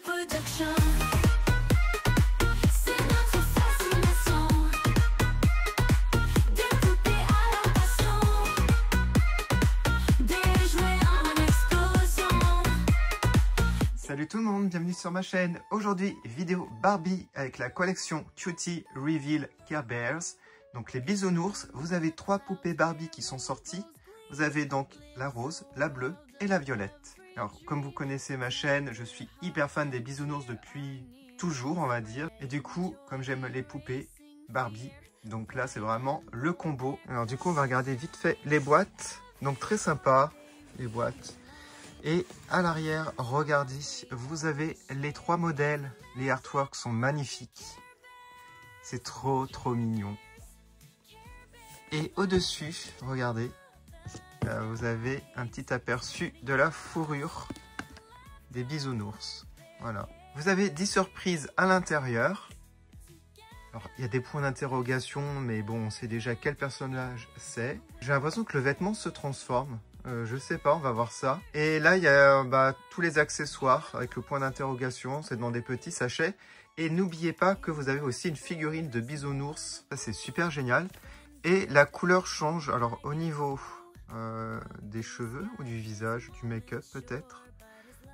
Production. C'est notre fascination. Des poupées à la passion. Des jouets en explosion. Salut tout le monde, bienvenue sur ma chaîne. Aujourd'hui, vidéo Barbie avec la collection Cutie Reveal Care Bears. Donc les bisounours, vous avez 3 poupées Barbie qui sont sorties. Vous avez donc la rose, la bleue et la violette. Alors comme vous connaissez ma chaîne, je suis hyper fan des bisounours depuis toujours on va dire. Et du coup, comme j'aime les poupées Barbie, donc là c'est vraiment le combo. Alors du coup on va regarder vite fait les boîtes. Donc très sympa les boîtes. Et à l'arrière, regardez, vous avez les 3 modèles. Les artworks sont magnifiques. C'est trop mignon. Et au-dessus, regardez, là, vous avez un petit aperçu de la fourrure des bisounours. Voilà. Vous avez 10 surprises à l'intérieur. Alors, il y a des points d'interrogation, mais bon, on sait déjà quel personnage c'est. J'ai l'impression que le vêtement se transforme. Je sais pas, on va voir ça. Et là, il y a tous les accessoires avec le point d'interrogation. C'est dans des petits sachets. Et n'oubliez pas que vous avez aussi une figurine de bisounours. Ça, c'est super génial. Et la couleur change. Alors, au niveau des cheveux ou du visage, du make-up peut-être.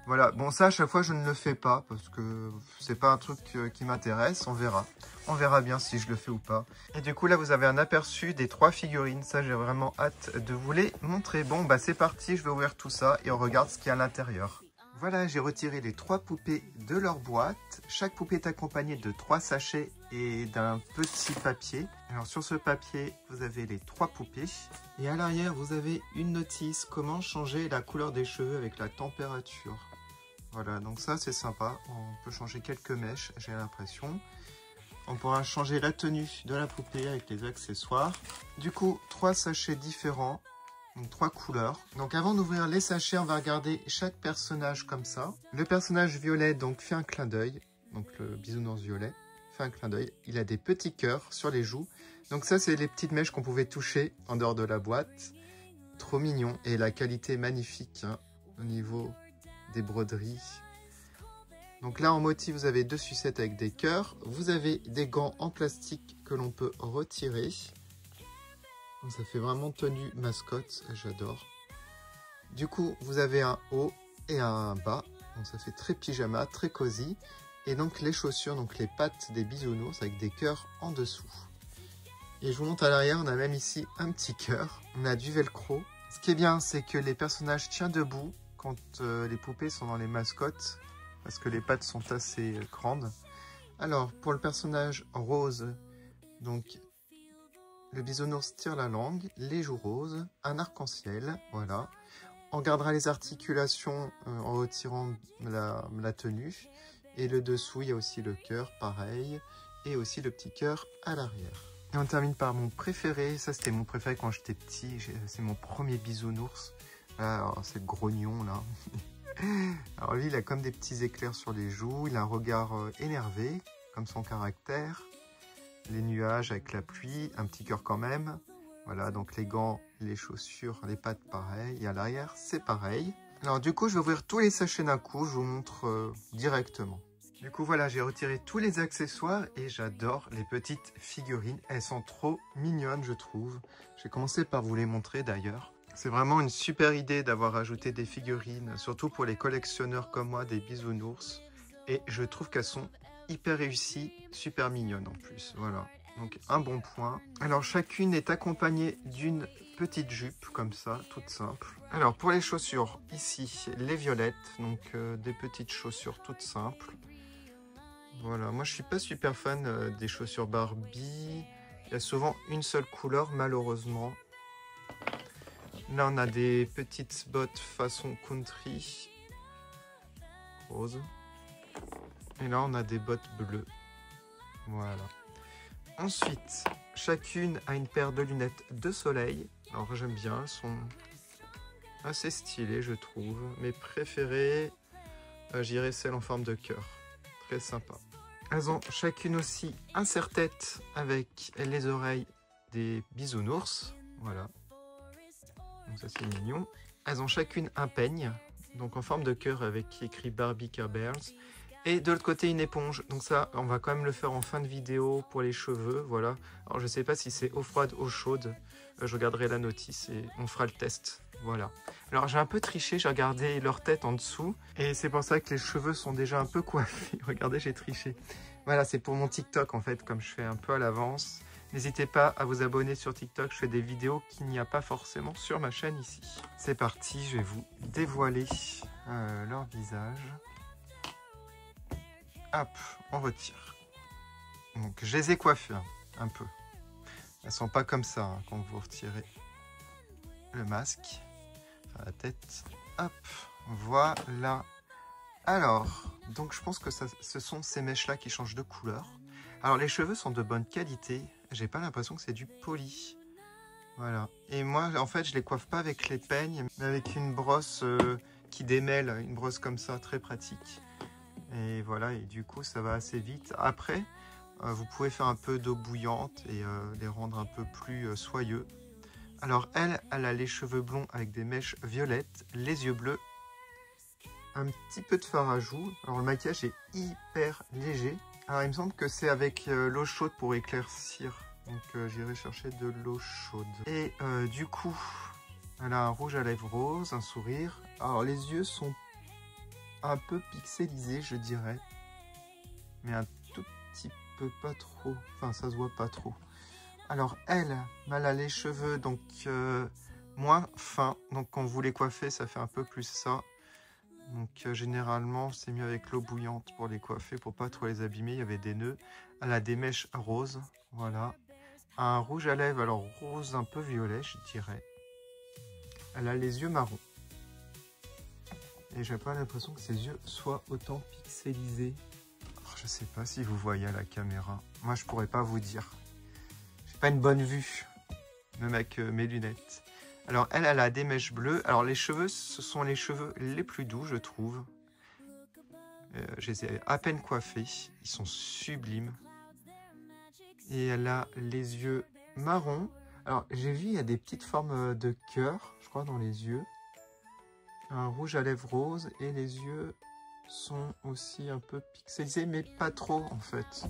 Voilà, bon ça à chaque fois je ne le fais pas parce que c'est pas un truc qui m'intéresse, on verra. On verra bien si je le fais ou pas. Et du coup là vous avez un aperçu des 3 figurines, ça j'ai vraiment hâte de vous les montrer. Bon bah c'est parti, je vais ouvrir tout ça et on regarde ce qu'il y a à l'intérieur. Voilà, j'ai retiré les 3 poupées de leur boîte. Chaque poupée est accompagnée de 3 sachets et d'un petit papier. Alors sur ce papier, vous avez les 3 poupées. Et à l'arrière, vous avez une notice, comment changer la couleur des cheveux avec la température. Voilà, donc ça c'est sympa. On peut changer quelques mèches, j'ai l'impression. On pourra changer la tenue de la poupée avec les accessoires. Du coup, 3 sachets différents. Donc 3 couleurs. Donc avant d'ouvrir les sachets, on va regarder chaque personnage comme ça. Le personnage violet donc fait un clin d'œil. Donc le bisounours violet fait un clin d'œil. Il a des petits cœurs sur les joues. Donc ça c'est les petites mèches qu'on pouvait toucher en dehors de la boîte. Trop mignon. Et la qualité magnifique hein, au niveau des broderies. Donc là en motif vous avez 2 sucettes avec des cœurs. Vous avez des gants en plastique que l'on peut retirer. Ça fait vraiment tenue mascotte, j'adore. Du coup, vous avez un haut et un bas. Donc ça fait très pyjama, très cosy. Et donc les chaussures, donc les pattes des bisounours avec des cœurs en dessous. Et je vous montre à l'arrière, on a même ici un petit cœur. On a du velcro. Ce qui est bien, c'est que les personnages tiennent debout quand les poupées sont dans les mascottes. Parce que les pattes sont assez grandes. Alors, pour le personnage rose, donc... le bisounours tire la langue, les joues roses, un arc-en-ciel, voilà. On gardera les articulations en retirant la tenue. Et le dessous, il y a aussi le cœur, pareil. Et aussi le petit cœur à l'arrière. Et on termine par mon préféré. Ça, c'était mon préféré quand j'étais petit. C'est mon premier bisounours. Là, c'est le grognon, là. Alors lui, il a comme des petits éclairs sur les joues. Il a un regard énervé, comme son caractère. Les nuages avec la pluie, un petit cœur quand même. Voilà, donc les gants, les chaussures, les pattes pareil. Et à l'arrière, c'est pareil. Alors du coup, je vais ouvrir tous les sachets d'un coup. Je vous montre directement. Du coup, voilà, j'ai retiré tous les accessoires et j'adore les petites figurines. Elles sont trop mignonnes, je trouve. J'ai commencé par vous les montrer d'ailleurs. C'est vraiment une super idée d'avoir ajouté des figurines, surtout pour les collectionneurs comme moi, des bisounours. Et je trouve qu'elles sont hyper réussie, super mignonne en plus, voilà, donc un bon point. Alors chacune est accompagnée d'une petite jupe comme ça, toute simple. Alors pour les chaussures, ici les violettes, donc des petites chaussures toutes simples. Voilà, moi je suis pas super fan des chaussures Barbie, il y a souvent une seule couleur malheureusement. Là on a des petites bottes façon country, rose. Et là, on a des bottes bleues. Voilà. Ensuite, chacune a une paire de lunettes de soleil. Alors, j'aime bien. Elles sont assez stylées, je trouve. Mes préférées, j'irais celle en forme de cœur. Très sympa. Elles ont chacune aussi un serre-tête avec les oreilles des bisounours. Voilà. Donc ça, c'est mignon. Elles ont chacune un peigne. Donc en forme de cœur avec écrit Barbie Care Bears. Et de l'autre côté, une éponge. Donc ça, on va quand même le faire en fin de vidéo pour les cheveux, voilà. Alors je sais pas si c'est eau froide, eau chaude. Je regarderai la notice et on fera le test. Voilà. Alors j'ai un peu triché, j'ai regardé leur tête en dessous. Et c'est pour ça que les cheveux sont déjà un peu coiffés. Regardez, j'ai triché. Voilà, c'est pour mon TikTok en fait, comme je fais un peu à l'avance. N'hésitez pas à vous abonner sur TikTok, je fais des vidéos qu'il n'y a pas forcément sur ma chaîne ici. C'est parti, je vais vous dévoiler leur visage. Hop, on retire. Donc je les ai coiffés un peu. Elles sont pas comme ça hein, quand vous retirez le masque. Enfin, la tête. Hop, voilà. Alors, donc je pense que ce sont ces mèches-là qui changent de couleur. Alors les cheveux sont de bonne qualité. J'ai pas l'impression que c'est du poli. Voilà. Et moi, en fait, je les coiffe pas avec les peignes, mais avec une brosse qui démêle, une brosse comme ça, très pratique. Et voilà, et du coup, ça va assez vite. Après, vous pouvez faire un peu d'eau bouillante et les rendre un peu plus soyeux. Alors, elle a les cheveux blonds avec des mèches violettes, les yeux bleus, un petit peu de fard à joues. Alors, le maquillage est hyper léger. Alors, il me semble que c'est avec l'eau chaude pour éclaircir. Donc, j'irai chercher de l'eau chaude. Et du coup, elle a un rouge à lèvres rose, un sourire. Alors, les yeux sont un peu pixelisé, je dirais, mais un tout petit peu, pas trop, enfin ça se voit pas trop. Alors elle a les cheveux donc moins fins, donc quand vous les coiffez ça fait un peu plus ça. Donc généralement c'est mieux avec l'eau bouillante pour les coiffer, pour pas trop les abîmer. Il y avait des nœuds. Elle a des mèches roses, voilà, un rouge à lèvres, alors rose un peu violet je dirais. Elle a les yeux marrons. Et j'ai pas l'impression que ses yeux soient autant pixelisés. Alors, je sais pas si vous voyez à la caméra. Moi, je pourrais pas vous dire. J'ai pas une bonne vue, même avec mes lunettes. Alors, elle a des mèches bleues. Alors, les cheveux, ce sont les cheveux les plus doux, je trouve. Je les ai à peine coiffés. Ils sont sublimes. Et elle a les yeux marrons. Alors, j'ai vu, il y a des petites formes de cœur, je crois, dans les yeux. Un rouge à lèvres rose et les yeux sont aussi un peu pixelisés, mais pas trop en fait.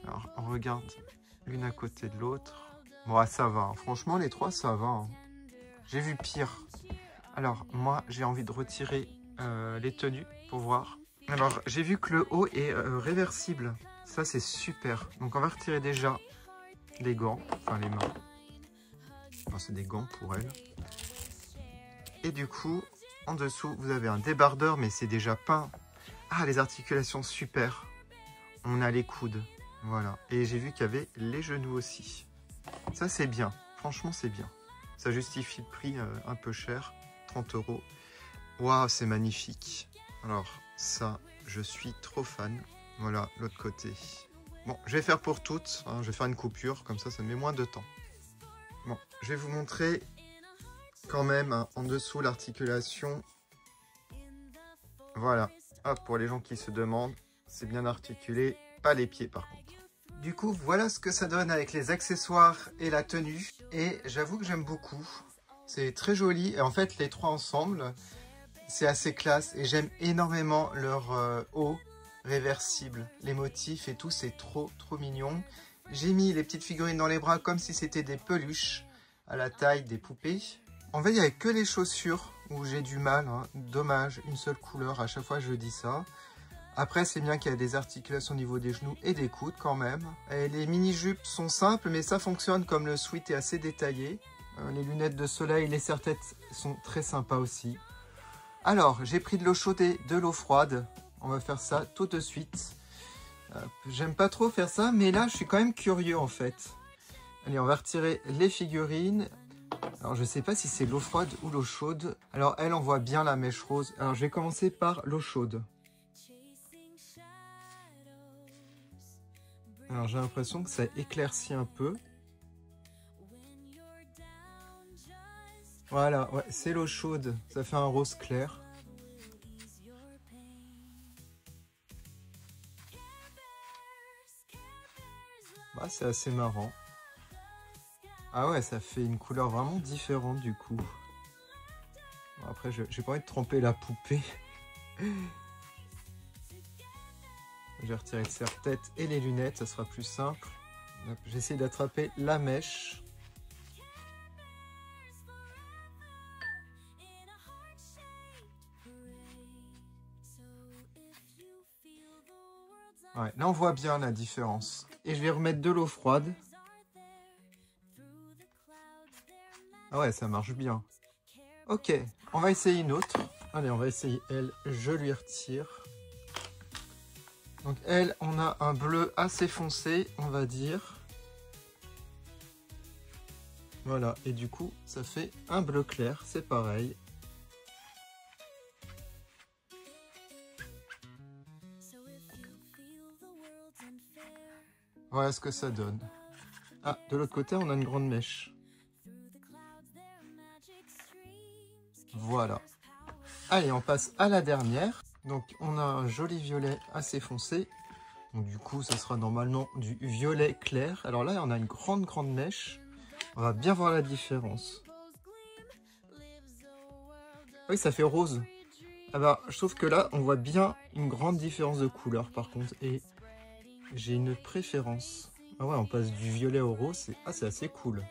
Alors on regarde l'une à côté de l'autre. Bon, ça va, hein. Franchement les trois ça va. Hein. J'ai vu pire. Alors moi j'ai envie de retirer les tenues pour voir. Alors j'ai vu que le haut est réversible. Ça c'est super. Donc on va retirer déjà les gants, enfin les mains. Enfin, c'est des gants pour elle. Et du coup... En dessous, vous avez un débardeur, mais c'est déjà peint. Ah, les articulations, super. On a les coudes, voilà. Et j'ai vu qu'il y avait les genoux aussi. Ça, c'est bien. Franchement, c'est bien. Ça justifie le prix un peu cher, 30 €. Waouh, c'est magnifique. Alors, ça, je suis trop fan. Voilà, l'autre côté. Bon, je vais faire pour toutes. Hein, je vais faire une coupure, comme ça me met moins de temps. Bon, je vais vous montrer... quand même hein, en dessous l'articulation. Voilà, hop, pour les gens qui se demandent, c'est bien articulé, pas les pieds par contre. Du coup, voilà ce que ça donne avec les accessoires et la tenue. Et j'avoue que j'aime beaucoup. C'est très joli. Et en fait, les trois ensemble, c'est assez classe. Et j'aime énormément leur haut réversible. Les motifs et tout, c'est trop mignon. J'ai mis les petites figurines dans les bras comme si c'était des peluches à la taille des poupées. En fait, il n'y avait que les chaussures où j'ai du mal. Hein. Dommage, une seule couleur. À chaque fois, je dis ça. Après, c'est bien qu'il y a des articulations au niveau des genoux et des coudes quand même. Et les mini-jupes sont simples, mais ça fonctionne comme le sweat est assez détaillé. Les lunettes de soleil, les serre-têtes sont très sympas aussi. Alors, j'ai pris de l'eau chaude et de l'eau froide. On va faire ça tout de suite. J'aime pas trop faire ça, mais là, je suis quand même curieux en fait. Allez, on va retirer les figurines. Alors, je sais pas si c'est l'eau froide ou l'eau chaude. Alors, elle, on voit bien la mèche rose. Alors, je vais commencer par l'eau chaude. Alors, j'ai l'impression que ça éclaircit un peu. Voilà, ouais, c'est l'eau chaude. Ça fait un rose clair. Bah, c'est assez marrant. Ah ouais, ça fait une couleur vraiment différente du coup. Bon, après, j'ai pas envie de tremper la poupée. Je vais retirer le serre-tête et les lunettes, ça sera plus simple. J'essaie d'attraper la mèche. Ouais, là on voit bien la différence. Et je vais remettre de l'eau froide. Ah ouais, ça marche bien. Ok, on va essayer une autre. Allez, on va essayer elle. Je lui retire. Donc elle, on a un bleu assez foncé, on va dire. Voilà, et du coup, ça fait un bleu clair, c'est pareil. Voilà ce que ça donne. Ah, de l'autre côté, on a une grande mèche. Voilà. Allez, on passe à la dernière. Donc, on a un joli violet assez foncé. Donc, du coup, ça sera normalement du violet clair. Alors là, on a une grande mèche. On va bien voir la différence. Oui, ça fait rose. Ah bah, je trouve que là, on voit bien une grande différence de couleur, par contre. Et j'ai une préférence. Ah ouais, on passe du violet au rose. C'est assez cool.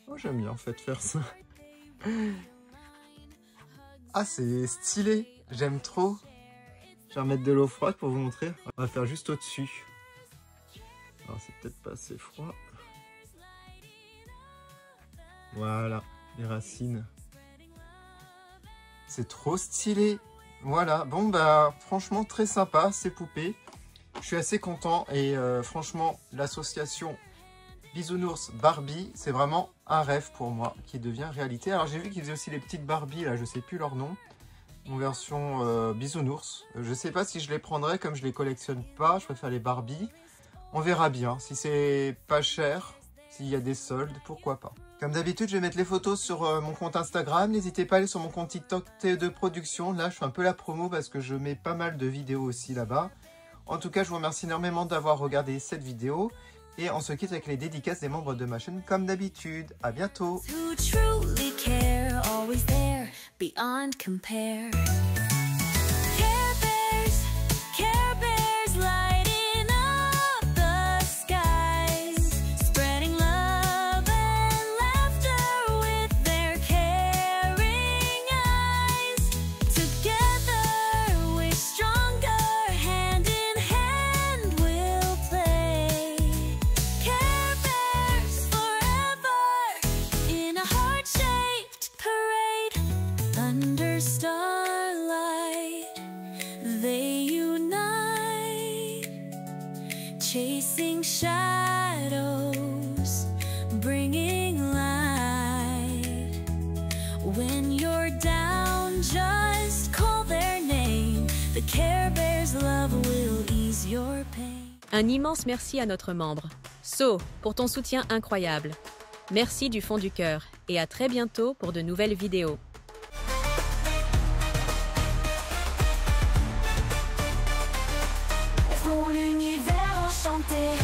Oh, j'aime bien, en fait, faire ça. Ah, c'est stylé. J'aime trop. Je vais remettre de l'eau froide pour vous montrer. On va faire juste au-dessus. Alors, c'est peut-être pas assez froid. Voilà, les racines. C'est trop stylé. Voilà, bon, bah, franchement, très sympa, ces poupées. Je suis assez content et franchement, l'association Bisounours Barbie, c'est vraiment un rêve pour moi qui devient réalité. Alors, j'ai vu qu'ils faisaient aussi les petites Barbie, là, je sais plus leur nom, en version Bisounours. Je sais pas si je les prendrai, comme je les collectionne pas, je préfère les Barbie. On verra bien, si c'est pas cher, s'il y a des soldes, pourquoi pas. Comme d'habitude, je vais mettre les photos sur mon compte Instagram. N'hésitez pas à aller sur mon compte TikTok TE2 Production. Là, je fais un peu la promo parce que je mets pas mal de vidéos aussi là-bas. En tout cas, je vous remercie énormément d'avoir regardé cette vidéo. Et on se quitte avec les dédicaces des membres de ma chaîne comme d'habitude. À bientôt! Who truly care, always there, beyond compare. Care Bears lighting up the skies, spreading love and laughter with their caring eyes. Together we're stronger, hand in hand we'll play. Care Bears forever in a heart-shaped parade. Under starlight they unite, chasing shadows, bringing light. When you're down, just call their name. The Care Bears love will ease your pain. Un immense merci à notre membre, So, pour ton soutien incroyable. Merci du fond du cœur et à très bientôt pour de nouvelles vidéos. Pour l'univers enchanté.